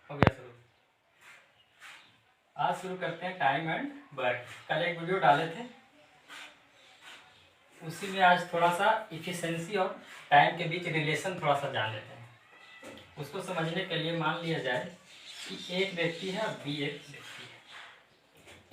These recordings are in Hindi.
हो गया शुरू। आज शुरू करते हैं टाइम एंड वर्क। कल एक वीडियो डाले थे, उसी में आज थोड़ा सा इफिशिएंसी और टाइम के बीच रिलेशन थोड़ा सा जान लेते हैं। उसको समझने के लिए मान लिया जाए कि एक व्यक्ति है और बी एक व्यक्ति है।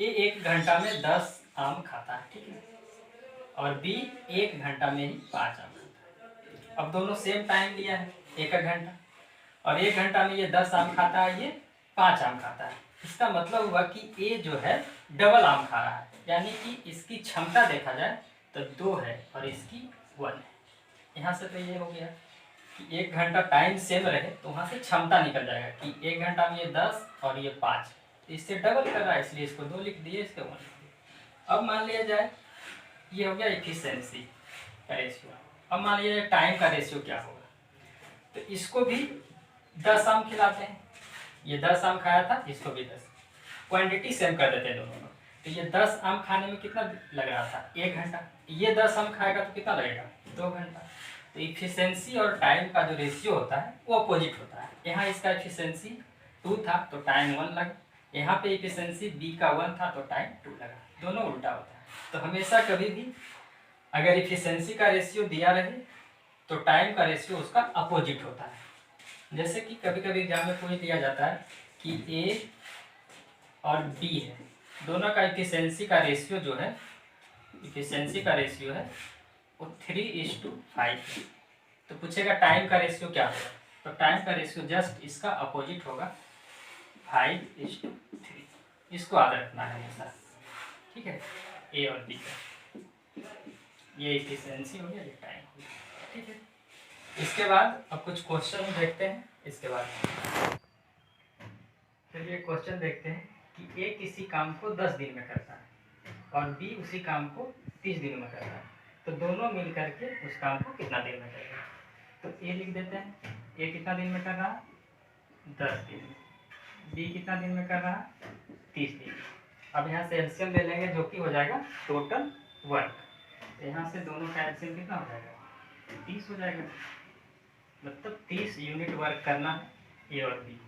ए 1 घंटा में 10 आम खाता है, ठीक है, और बी 1 घंटा में ही 5 आम खाता है। अब दोनों सेम टाइम लिया है, 1 घंटा, और 1 घंटा में ये 10 आम खाता है, ये 5 आम खाता है। इसका मतलब हुआ कि ए जो है डबल आम खा रहा है, यानी कि इसकी क्षमता देखा जाए तो 2 है और इसकी 1 है। यहाँ से तो ये हो गया कि 1 घंटा टाइम सेम रहे तो वहाँ से क्षमता निकल जाएगा कि 1 घंटा में ये 10 और ये 5, इससे डबल कर रहा है, इसलिए इसको 2 लिख दिए, इसको 1 लिख दिए। अब मान लिया जाए ये हो गया इफिशिएंसी का रेशियो। अब मान लिया जाए टाइम का रेशियो क्या होगा, तो इसको भी 10 आम खिलाते हैं, ये 10 आम खाया था, इसको भी 10, क्वांटिटी सेम कर देते हैं दोनों में। तो ये 10 आम खाने में कितना लग रहा था, 1 घंटा, ये 10 आम खाएगा तो कितना लगेगा, 2 घंटा। तो इफिशिएंसी और टाइम का जो रेशियो होता है वो अपोजिट होता है। यहाँ इसका इफिशिएंसी 2 था तो टाइम 1 लगा, यहाँ पे इफिशिएंसी बी का 1 था तो टाइम 2 लगा, दोनों उल्टा होता है। तो हमेशा कभी भी अगर इफिशिएंसी का रेशियो दिया रहे तो टाइम का रेशियो उसका अपोजिट होता है। जैसे कि कभी कभी एग्जाम में पूछ दिया जाता है कि ए और बी है, दोनों का इफिशिएंसी का रेशियो जो है, इफिशिएंसी का रेशियो है वो 3:5 है, तो पूछेगा टाइम का रेशियो क्या होगा, तो टाइम का रेशियो जस्ट इसका अपोजिट होगा, 5:3। इसको याद रखना है हमेशा, ठीक है, ए और बी का। ये इफिशिएंसी हो गया, ये टाइम हो गया, ठीक है। इसके बाद अब कुछ क्वेश्चन देखते हैं। इसके बाद चलिए क्वेश्चन देखते हैं कि ए किसी काम को 10 दिन में करता है और बी उसी काम को 30 दिन में करता है, तो दोनों मिल करके उस काम को कितना दिन में करेगा। तो ए लिख देते हैं, ए कितना दिन में कर रहा है, 10 दिन में। बी कितना दिन में कर रहा है, 30 दिन में। अब यहाँ से एलसीएम ले लेंगे जो कि हो जाएगा टोटल वर्क। तो यहाँ से दोनों का एलसीएम कितना हो जाएगा, 30 हो जाएगा, मतलब 30 यूनिट वर्क करना है ए और बी,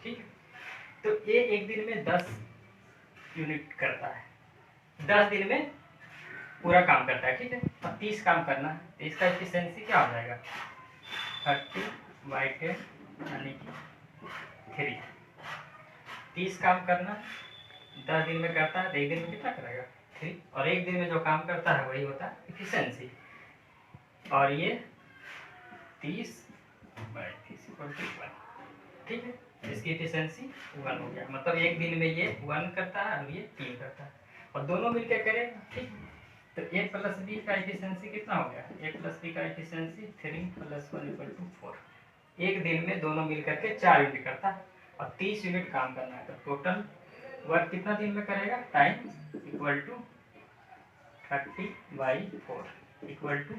ठीक है। तो ए एक दिन में 10 यूनिट करता है, 10 दिन में पूरा काम करता है, ठीक है, और 30 काम करना है, तो इसका एफिशिएंसी क्या हो जाएगा, 30/10 यानी कि 3। 30 काम करना 10 दिन में करता है, तो एक दिन में कितना करेगा, 3, और एक दिन में जो काम करता है वही होता है एफिशिएंसी। और ये 30/30 = 1, ठीक है, इसकी एफिशिएंसी 1 हो गया, मतलब एक दिन में ये 1 करता है और ये 3 करता है, और दोनों मिलकर करेगा, ठीक। तो a + b का एफिशिएंसी कितना हो गया, a + b का एफिशिएंसी 3 + 1 = 4। एक दिन में दोनों मिलकर के 4 यूनिट करता है और 30 यूनिट काम करना है, तो टोटल वर्क कितना दिन में करेगा, टाइम = 30/4 =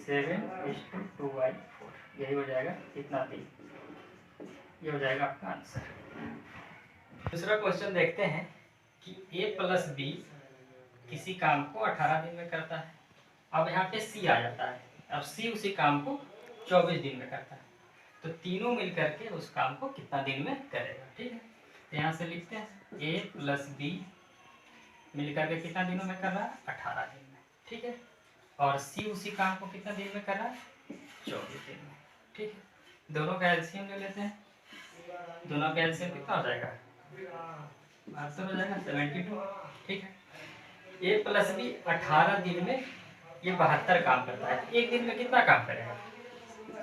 7:2/4, यही हो जाएगा कितना दिन, ये हो जाएगा आपका आंसर। दूसरा क्वेश्चन देखते हैं कि a + b किसी काम को 18 दिन में करता है। अब यहाँ पे c आ जाता है, अब c उसी काम को 24 दिन में करता है, तो तीनों मिल करके उस काम को कितना दिन में करेगा, ठीक है। तो यहाँ से लिखते हैं a + b मिल करके कितना दिनों में कर रहा है, 18 दिन में, ठीक है, और c उसी काम को कितना दिन में कर रहा है, 24 दिन में, ठीक है। दोनों का एलसीएम ले लेते हैं, दोनों का एलसीएम कितना हो जाएगा, 72 हो जाएगा, 72, ठीक है। a + b 18 दिन में ये 72 काम करता है, एक दिन में कितना काम करेगा,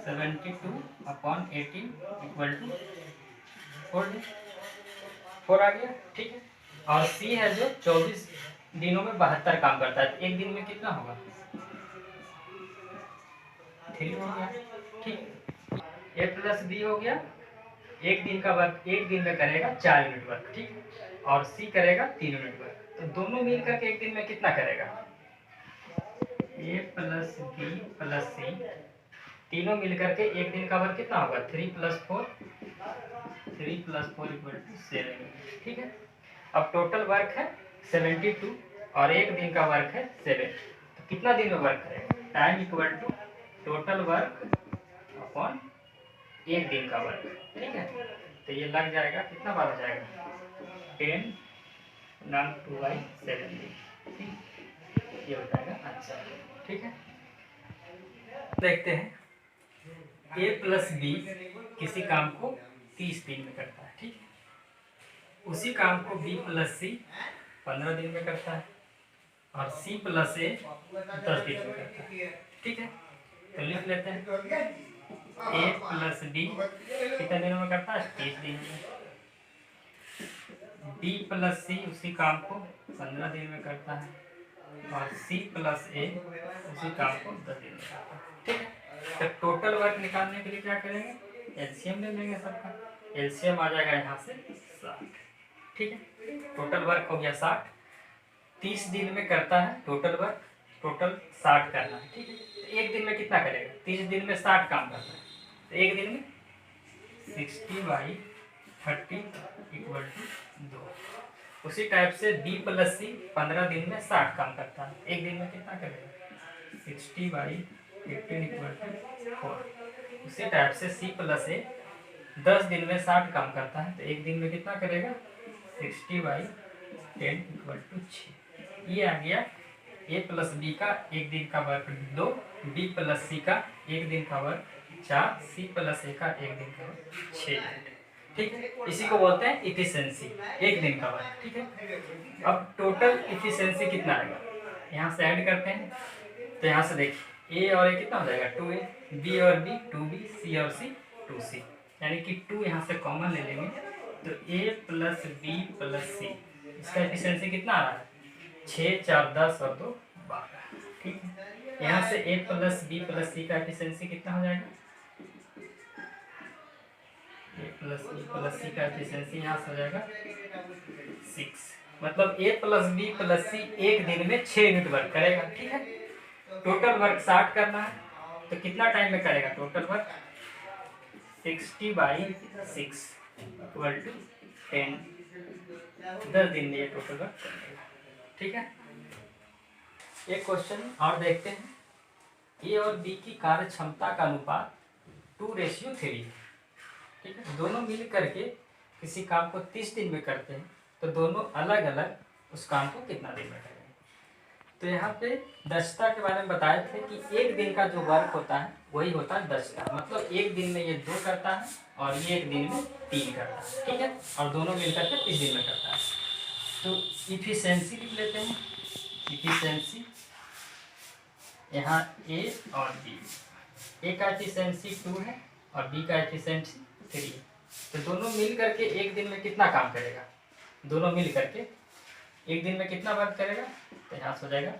72/18 = 4 आ गया, ठीक है। और c है जो 24 दिनों में 72 काम करता है, एक दिन में कितना होगा, 3 हो गया, ठीक। a + b हो गया, एक दिन का वर्क एक दिन में करेगा 4 यूनिट वर्क, ठीक, और सी करेगा 3 यूनिट वर्क, तो दोनों मिलकर के एक दिन में कितना करेगा, a + b + c तीनों मिलकर के एक दिन का वर्क कितना होगा, 3 + 4 = 7, ठीक है। अब टोटल वर्क है 72 और एक दिन का वर्क है 7, तो कितना दिन में वर्क करेगा, टाइम = टोटल वर्क अपॉन एक दिन का वर्क, ठीक है। तो ये लग जाएगा, कितना बार हो जाएगा, 10 नाम 2/7, ठीक, ये हो जाएगा आंसर, ठीक है। देखते हैं, a प्लस बी किसी काम को 30 दिन में करता है, ठीक है। उसी काम को b प्लस सी 15 दिन में करता है और c प्लस ए 10 दिन में करता है, ठीक है। तो लिख लेते हैं, a प्लस बी कितने दिनों में करता है, 30 दिन में। b प्लस सी उसी काम को 15 दिन में करता है और c प्लस ए उसी काम को 10 दिन में करता है, ठीक है। तो टोटल वर्क निकालने के लिए क्या करेंगे, एलसीएम ले लेंगे सबका। एलसीएम आ जाएगा यहाँ से 60, ठीक है। टोटल वर्क हो गया 60, 30 दिन में करता है टोटल वर्क, टोटल 60 करना है, ठीक है। तो एक दिन में कितना करेगा, 30 दिन में 60 काम करना है, तो एक दिन में 60/30 = 2। उसी टाइप से b प्लस सी 15 दिन में 60 काम करता है, एक दिन में कितना करेगा, 60/15 = 4। उसी टाइप से c प्लस ए 10 दिन में 60 काम करता है, तो एक दिन में कितना करेगा, 60/10 = 6। ये आ गया a प्लस बी का एक दिन का वर्क 2, b प्लस सी का एक दिन का वर्क 4, c प्लस ए का एक दिन का वर्क 6, ठीक है। इसी को बोलते हैं इफिशिएंसी, एक दिन का वर्क, ठीक है। अब टोटल इफिशिएंसी कितना आएगा, यहाँ से ऐड करते हैं। तो यहाँ से देखिए, a और a कितना हो जाएगा, 2a, b और b 2b, c और c 2c, यानी कि 2 यहाँ से कॉमन ले लेंगे, तो a प्लस बी प्लस सी, इसका एफिशिएंसी कितना आ रहा है, 6, 4, 10 और 2, 12, ठीक है। यहाँ से a प्लस बी प्लस सी का एफिशिएंसी कितना हो जाएगा, a प्लस बी प्लस सी का एफिशिएंसी यहाँ से हो जाएगा 6। मतलब a प्लस बी प्लस सी एक दिन में 6 यूनिट वर्क करेगा, ठीक है। टोटल वर्क 60 करना है, तो कितना टाइम में करेगा टोटल वर्क, 60/6 = 10, 10 दिन में ये टोटल वर्क करेगा, ठीक है। एक क्वेश्चन और देखते हैं, ए और बी की कार्य क्षमता का अनुपात 2:3, ठीक है। दोनों मिल करके किसी काम को 30 दिन में करते हैं, तो दोनों अलग अलग उस काम को कितना दिन में करेंगे। तो यहाँ पे दक्षता के बारे में बताए थे कि एक दिन का जो वर्क होता है वही होता है दक्षता, मतलब एक दिन में ये 2 करता है और ये एक दिन में 3 करता है, ठीक है, और दोनों मिलकर के 30 दिन में करता है। तो इफिशिएंसी लिख लेते हैं, इफिशिएंसी यहाँ a और b, a का एफिशिएंसी 2 है और b का एफिशिएंसी 3 है। तो दोनों मिल करके एक दिन में कितना काम करेगा, दोनों मिल करके एक दिन में कितना वर्क करेगा, तो यहाँ से हो जाएगा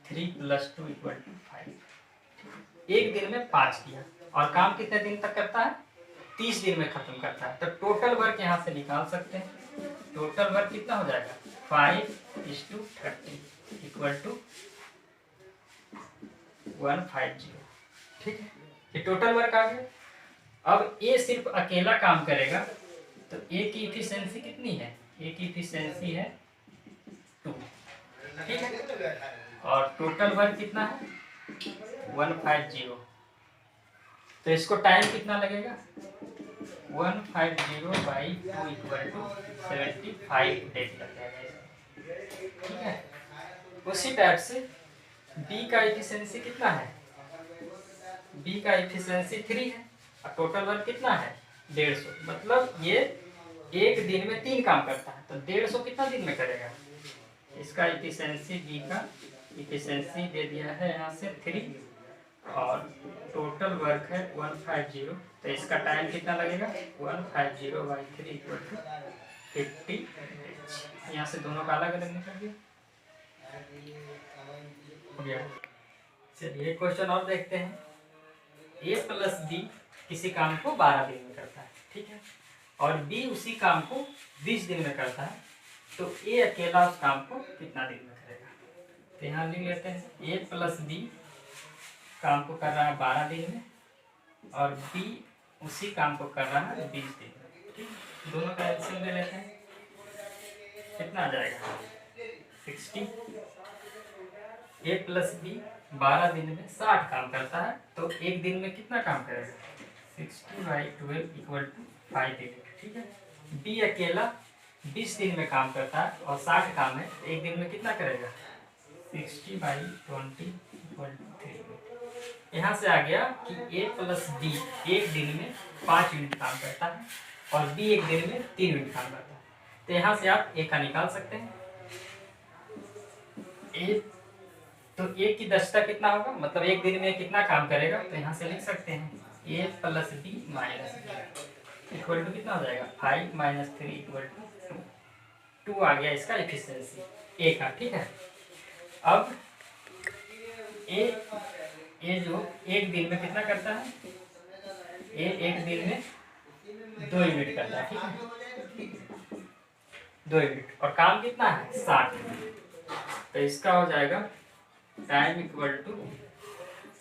3 + 2 = 5, एक दिन में 5 किया और काम कितने दिन तक करता है, 30 दिन में खत्म करता है। तो टोटल वर्क यहाँ से निकाल सकते हैं, टोटल वर्क कितना हो जाएगा, 5:30 = 150, ठीक है। ये टोटल वर्क आ गया। अब ए सिर्फ अकेला काम करेगा, तो ए की इफिशिएंसी कितनी है, ए की इफिशिएंसी है 2, ठीक है, और टोटल वर्क कितना है 150। तो इसको टाइम कितना लगेगा, 150/2 = 75 डेज लग जाएगा, ठीक है। उसी टाइप से बी का एफिशिएंसी कितना है, बी का एफिशिएंसी 3 है और टोटल वर्क कितना है 150, मतलब ये एक दिन में 3 काम करता है, तो 150 कितना दिन में करेगा। इसका एफिशिएंसी, बी का एफिशिएंसी दे दिया है यहाँ से 3 और टोटल वर्क है 150, तो इसका टाइम कितना लगेगा, 150/3 = 50 डेज। यहाँ से दोनों का अलग अलग निकल गया, हो गया। चलिए क्वेश्चन और देखते हैं, a प्लस बी किसी काम को 12 दिन में करता है, ठीक है, और b उसी काम को 20 दिन में करता है, तो a अकेला उस काम को कितना दिन में करेगा। तो यहाँ लिख लेते हैं, a प्लस बी काम को कर रहा है 12 दिन में और b उसी काम को कर रहा है 20 दिन में, ठीक, दोनों का एलसीएम ले लेते हैं, कितना आ जाएगा 60। a प्लस बी 12 दिन में 60 काम करता है, तो एक दिन में कितना काम करेगा, 60/12 इक्वल टू 5 यूनिट। ठीक है, बी अकेला 20 दिन में काम करता है और 60 काम है, तो एक दिन में कितना करेगा? 60/20 इक्वल टू 3 यूनिट। यहाँ से आ गया कि ए प्लस बी एक दिन में 5 यूनिट काम करता है और बी एक दिन में 3 यूनिट काम करता है। तो यहाँ से आप ए का निकाल सकते हैं। ए तो ए की दक्षता कितना होगा, मतलब एक दिन में कितना काम करेगा, तो यहाँ से लिख सकते हैं A plus B minus B equal to कितना हो जाएगा? 5 माइनस 3 इक्वल टू 2 आ गया इसका एफिशिएंसी ए का। ठीक है, अब ए जो एक दिन में कितना करता है? ए एक दिन में 2 यूनिट करता है। ठीक है, 2 यूनिट और काम कितना है? 60। तो इसका हो जाएगा time equal to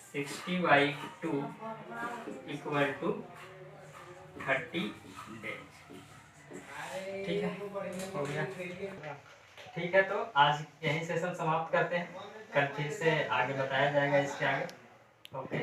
60/2 equal to 30 days. ठीक है, हो गया। ठीक है, तो आज यही सेशन समाप्त करते हैं, कल फिर से आगे बताया जाएगा इसके आगे। ओके।